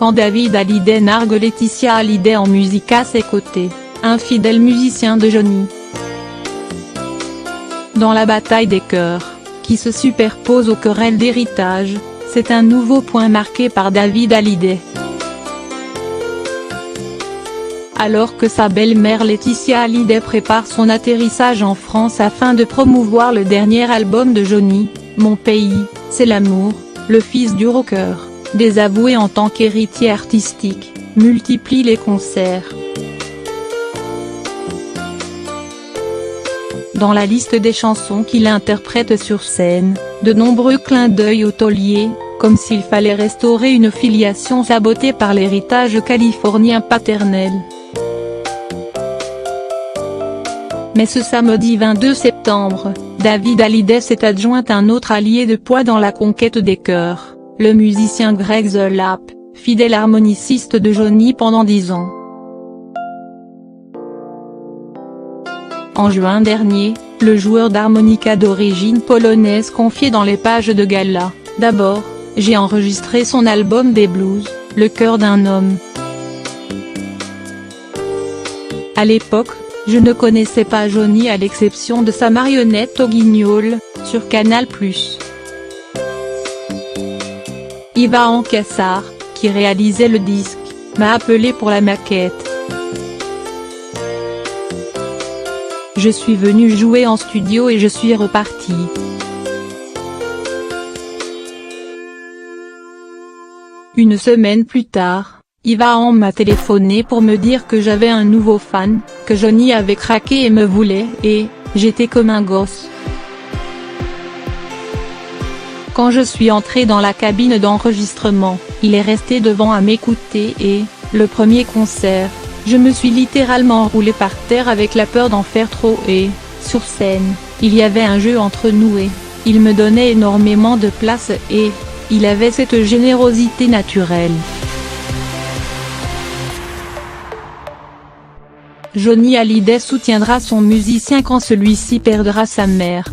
Quand David Hallyday nargue Laetitia Hallyday en musique à ses côtés, un fidèle musicien de Johnny. Dans la bataille des chœurs, qui se superpose aux querelles d'héritage, c'est un nouveau point marqué par David Hallyday. Alors que sa belle-mère Laetitia Hallyday prépare son atterrissage en France afin de promouvoir le dernier album de Johnny, Mon pays, c'est l'amour, le fils du rocker, désavoué en tant qu'héritier artistique, multiplie les concerts. Dans la liste des chansons qu'il interprète sur scène, de nombreux clins d'œil au taulier, comme s'il fallait restaurer une filiation sabotée par l'héritage californien paternel. Mais ce samedi 22 septembre, David Hallyday s'est adjoint un autre allié de poids dans la conquête des chœurs, le musicien Greg The Lap, fidèle harmoniciste de Johnny pendant 10 ans. En juin dernier, le joueur d'harmonica d'origine polonaise confiait dans les pages de Gala, « D'abord, j'ai enregistré son album des blues, Le cœur d'un homme. À l'époque, je ne connaissais pas Johnny à l'exception de sa marionnette au Guignol, sur Canal+. Yvan Cassar, qui réalisait le disque, m'a appelé pour la maquette. Je suis venu jouer en studio et je suis reparti. Une semaine plus tard, Yvan m'a téléphoné pour me dire que j'avais un nouveau fan, que Johnny avait craqué et me voulait, et j'étais comme un gosse. Quand je suis entré dans la cabine d'enregistrement, il est resté devant à m'écouter et, le premier concert, je me suis littéralement roulé par terre avec la peur d'en faire trop et, sur scène, il y avait un jeu entre nous et, il me donnait énormément de place et, il avait cette générosité naturelle. Johnny Hallyday soutiendra son musicien quand celui-ci perdra sa mère.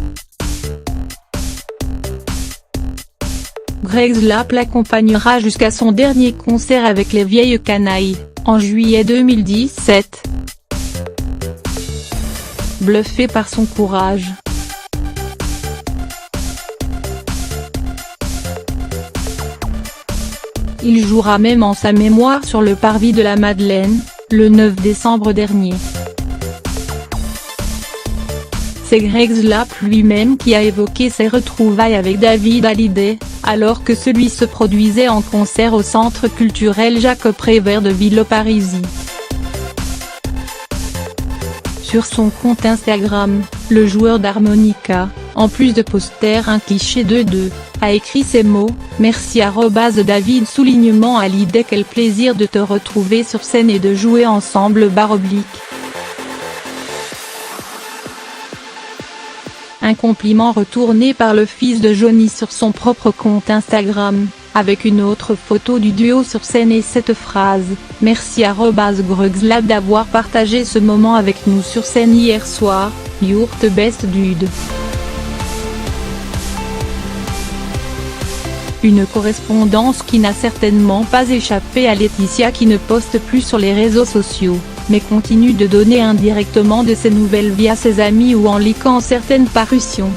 Greg The Lap l'accompagnera jusqu'à son dernier concert avec les Vieilles Canailles, en juillet 2017. Bluffé par son courage. Il jouera même en sa mémoire sur le parvis de la Madeleine, le 9 décembre dernier. C'est Greg The Lap lui-même qui a évoqué ses retrouvailles avec David Hallyday, alors que celui se produisait en concert au Centre culturel Jacques Prévert de Villeparisis. Sur son compte Instagram, le joueur d'harmonica, en plus de poster un cliché de deux, a écrit ces mots, « Merci @David Hallyday, quel plaisir de te retrouver sur scène et de jouer ensemble ". Un compliment retourné par le fils de Johnny sur son propre compte Instagram, avec une autre photo du duo sur scène et cette phrase, « Merci Greg The Lap d'avoir partagé ce moment avec nous sur scène hier soir, you're the best dude ». Une correspondance qui n'a certainement pas échappé à Laetitia qui ne poste plus sur les réseaux sociaux, mais continue de donner indirectement de ses nouvelles via ses amis ou en liquant certaines parutions.